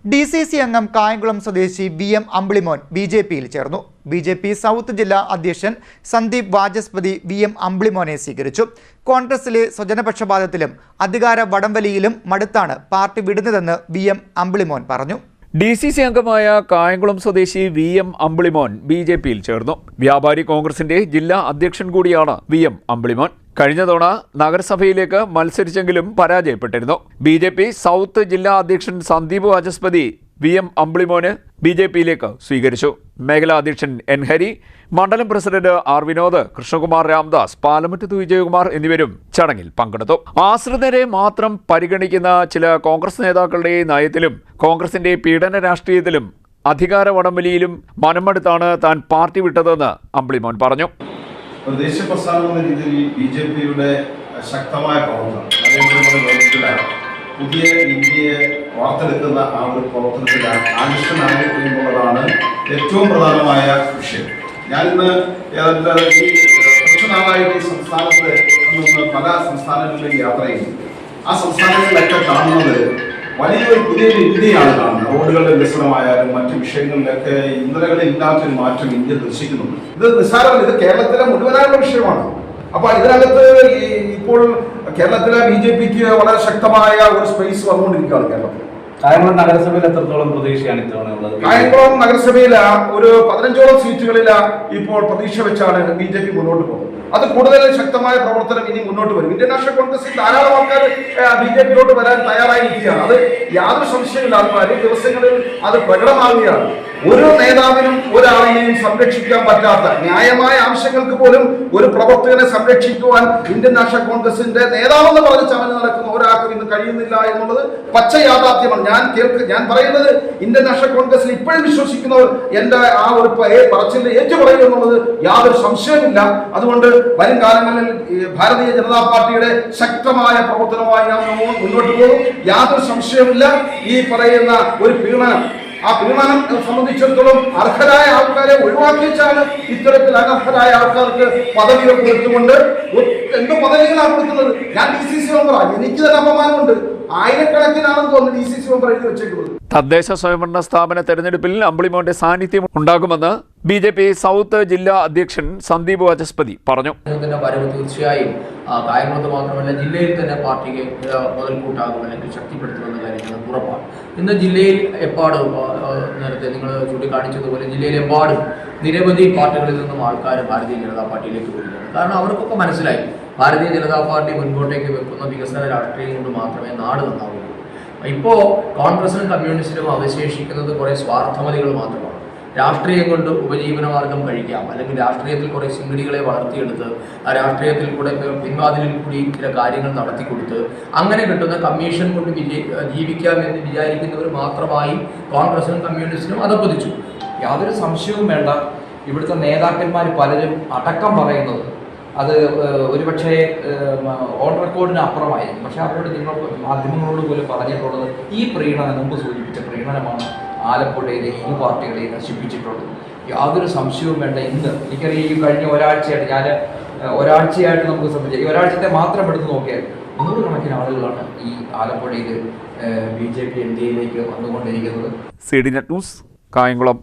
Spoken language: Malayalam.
DCC അംഗം കായംകുളം സ്വദേശി VM അമ്പിളിമോൻ BJPയിൽ ചേർന്നു. BJP സൗത്ത് ജില്ലാ അധ്യക്ഷൻ സന്ദീപ് വാചസ്പതി VM അമ്പിളിമോനെ സ്വീകരിച്ചു. കോൺഗ്രസിലെ സ്വജനപക്ഷപാതത്തിലും അധികാര വടംവലിയിലും മടുത്താണ് പാർട്ടി വിടുന്നതെന്ന് VM അമ്പിളിമോൻ പറഞ്ഞു. DCC അംഗമായ കായംകുളം സ്വദേശി VM അമ്പിളിമോൻ BJPയിൽ ചേർന്നു. വ്യാപാരി കോൺഗ്രസിന്റെ ജില്ലാ അധ്യക്ഷൻ കൂടിയാണ് VM അമ്പിളിമോൻ. കഴിഞ്ഞ തവണ നഗരസഭയിലേക്ക് മത്സരിച്ചെങ്കിലും പരാജയപ്പെട്ടിരുന്നു. BJP സൗത്ത് ജില്ലാ അധ്യക്ഷൻ സന്ദീപ് വാചസ്പതി VM അമ്പിളിമോന് BJPയിലേക്ക് സ്വീകരിച്ചു. മേഖലാ അധ്യക്ഷൻ N ഹരി, മണ്ഡലം പ്രസിഡന്റ് R വിനോദ്, കൃഷ്ണകുമാർ രാംദാസ്, പാലമറ്റത്ത് വിജയകുമാർ എന്നിവരും ചടങ്ങിൽ പങ്കെടുത്തു. ആശ്രിതരെ മാത്രം പരിഗണിക്കുന്ന ചില കോൺഗ്രസ് നേതാക്കളുടെ നയത്തിലും കോൺഗ്രസിന്റെ പീഡന രാഷ്ട്രീയത്തിലും അധികാര വടംവലിയിലും മനമെടുത്താണ് താൻ പാർട്ടി വിട്ടതെന്ന് അമ്പിളിമോൻ പറഞ്ഞു. ദേശീയ പ്രസ്ഥാനം എന്ന രീതിയിൽ BJPയുടെ ശക്തമായ പ്രവർത്തനം നരേന്ദ്രമോദി പുതിയ ഇന്ത്യയെ വാർത്തെടുക്കുന്ന ആ ഒരു പ്രവർത്തനത്തിൽ ആകർഷണമായി കഴിയുമ്പോഴാണ് ഏറ്റവും പ്രധാനമായ വിഷയം. ഞാനിന്ന് കുറച്ചു നാളായിട്ട് ഈ സംസ്ഥാനത്ത് നിന്ന് പല സംസ്ഥാനങ്ങളിലും യാത്ര ചെയ്യുന്നു. ആ സംസ്ഥാനങ്ങളിലൊക്കെ കാണുന്നത് വലിയൊരു പുതിയൊരു ഇന്ത്യയാണ് കാണുന്നത്. റോഡുകളുടെ വികസനമായാലും മറ്റു വിഷയങ്ങളിലൊക്കെ ഇന്നലകളില്ലാത്തൊരു മാറ്റം ഇന്ത്യ ദർശിക്കുന്നുണ്ട്. ഇത് നിസ്സാരമല്ല, ഇത് കേരളത്തിലെ മുഴുവനായുള്ള വിഷയമാണ്. അപ്പൊ ഇതിനകത്ത് ഇപ്പോൾ കേരളത്തിലെ BJPക്ക് വളരെ ശക്തമായ ഒരു സ്പേസ് വന്നുകൊണ്ടിരിക്കുകയാണ്. കേരളത്തിൽ കായംകുളം നഗരസഭയിൽ എത്രത്തോളം പ്രതീക്ഷയാണ് ഇത്തവണയുള്ളത്? കായംകുളം നഗരസഭയിൽ ഒരു 15ഓളം സീറ്റുകളിൽ ഇപ്പോൾ പ്രതീക്ഷ വെച്ചാണ് BJP മുന്നോട്ട് പോകുന്നത്. അത് കൂടുതൽ ശക്തമായ പ്രവർത്തനം ഇനി മുന്നോട്ട് വരും. ഇന്ത്യൻ നാഷണൽ കോൺഗ്രസിൽ ധാരാളം ആൾക്കാർ BJPയിലോട്ട് വരാൻ തയ്യാറായി നിൽക്കുകയാണ്. അത് യാതൊരു സംശയമില്ലാതെ വരും ദിവസങ്ങളിൽ അത് പ്രകടമാവുകയാണ്. ഓരോ നേതാവിനും ഒരാളെയും സംരക്ഷിക്കാൻ പറ്റാത്ത ന്യായമായ ആവശ്യങ്ങൾക്ക് പോലും ഒരു പ്രവർത്തകനെ സംരക്ഷിക്കുവാൻ ഇന്ത്യൻ നാഷണൽ കോൺഗ്രസിന്റെ നേതാവെന്ന് പറഞ്ഞ് ചമഞ്ഞ് നടക്കുന്ന ഒരാൾക്കും ഇന്ന് കഴിയുന്നില്ല എന്നുള്ളത് പച്ച യാഥാർത്ഥ്യമാണ്. ഞാൻ പറയുന്നത് ഇന്ത്യൻ നാഷണൽ കോൺഗ്രസിൽ ഇപ്പോഴും വിശ്വസിക്കുന്നവർ എന്റെ ആ ഒരു പറച്ചിൽ ഏറ്റുപറയും എന്നുള്ളത് യാതൊരു സംശയമില്ല. അതുകൊണ്ട് വരും കാലങ്ങളിൽ ഭാരതീയ ജനതാ പാർട്ടിയുടെ ശക്തമായ പ്രവർത്തനമായി ഞാൻ മുന്നോട്ട് പോകും. യാതൊരു സംശയമില്ല. ഈ പറയുന്ന ഒരു പീഡനം, ആ പീഡനം സംബന്ധിച്ചിടത്തോളം അർഹരായ ആൾക്കാരെ ഒഴിവാക്കിച്ചാണ് ഇത്തരത്തിൽ അനർഹരായ ആൾക്കാർക്ക് പദവികൾ കൊടുത്തുകൊണ്ട് എന്തോ പദവികളാണ് കൊടുക്കുന്നത്. ഞാൻ DCC മെമ്പറാണ്, എനിക്ക് തന്നെ അപമാനമുണ്ട്. ആയിരക്കണക്കിനാണെന്ന് തോന്നുന്നു DCC മെമ്പർ എഴുതി വെച്ചേക്കുന്നത്. തദ്ദേശ സ്വയംഭരണ സ്ഥാപന തെരഞ്ഞെടുപ്പിൽ അമ്പിളിമോന്റെ സാന്നിധ്യം ഉണ്ടാകുമെന്ന് BJP സൗത്ത് ജില്ലാ അധ്യക്ഷൻ സന്ദീപ് വാചസ്പതി പറഞ്ഞു. വരവ് തീർച്ചയായും കായംകുളത്ത് മാത്രമല്ല ജില്ലയിൽ തന്നെ പാർട്ടിക്ക് മുതൽക്കൂട്ടാകും അല്ലെങ്കിൽ ശക്തിപ്പെടുത്തുമെന്ന കാര്യങ്ങൾ ഉറപ്പാണ്. ഇന്ന് ജില്ലയിൽ എപ്പാടും നേരത്തെ നിങ്ങൾ ചൂണ്ടിക്കാണിച്ചതുപോലെ ജില്ലയിലെമ്പാടും നിരവധി പാർട്ടികളിൽ നിന്നും ആൾക്കാർ ഭാരതീയ ജനതാ പാർട്ടിയിലേക്ക് വരികയാണ്. കാരണം അവർക്കൊക്കെ മനസ്സിലായി ഭാരതീയ ജനതാ പാർട്ടി മുൻപോട്ടേക്ക് വെക്കുന്ന വികസന രാഷ്ട്രീയം കൊണ്ട് മാത്രമേ നാട് നന്നാവുകയുള്ളൂ. ഇപ്പോൾ കോൺഗ്രസിനും കമ്മ്യൂണിസ്റ്റിനും അവശേഷിക്കുന്നത് കുറേ സ്വാർത്ഥമതികൾ മാത്രമാണ്. രാഷ്ട്രീയം കൊണ്ട് ഉപജീവനമാർഗം കഴിക്കാം, അല്ലെങ്കിൽ രാഷ്ട്രീയത്തിൽ കുറേ സിംഗടികളെ വളർത്തിയെടുത്ത് ആ രാഷ്ട്രീയത്തിൽ കൂടെ പിൻവാതിലിൽ കൂടി ചില കാര്യങ്ങൾ നടത്തിക്കൊടുത്ത് അങ്ങനെ കിട്ടുന്ന കമ്മീഷൻ കൊണ്ട് ജീവിക്കാമെന്ന് വിചാരിക്കുന്നവർ മാത്രമായി കോൺഗ്രസിനും കമ്മ്യൂണിസ്റ്റിനും അതപ്പതിച്ചു. യാതൊരു സംശയവും വേണ്ട, ഇവിടുത്തെ നേതാക്കന്മാർ പലരും അടക്കം പറയുന്നത് അത് ഒരുപക്ഷെ ഓൺ റെക്കോർഡിന് അപ്പുറമായിരിക്കും. പക്ഷെ അവരോട് നിങ്ങൾ മാധ്യമങ്ങളോട് പോലും പറഞ്ഞിട്ടുള്ളത് ഈ പ്രീണനം, മുമ്പ് സൂചിപ്പിച്ച പ്രീണനമാണ് ആലപ്പുഴയിലെ ഈ പാർട്ടികളെ നശിപ്പിച്ചിട്ടുള്ളത്. യാതൊരു സംശയവും വേണ്ട. ഇന്ന് എനിക്കറിയാം, ഈ കഴിഞ്ഞ ഒരാഴ്ചയായിട്ട് നമുക്ക് സംബന്ധിച്ച് ഈ ഒരാഴ്ചത്തെ മാത്രം എടുത്ത് നോക്കിയാൽ 100 കണക്കിന് ആളുകളാണ് ഈ ആലപ്പുഴയിൽ BJP NDAയിലേക്ക് വന്നുകൊണ്ടിരിക്കുന്നത്. CDNet news, Kayamkulam.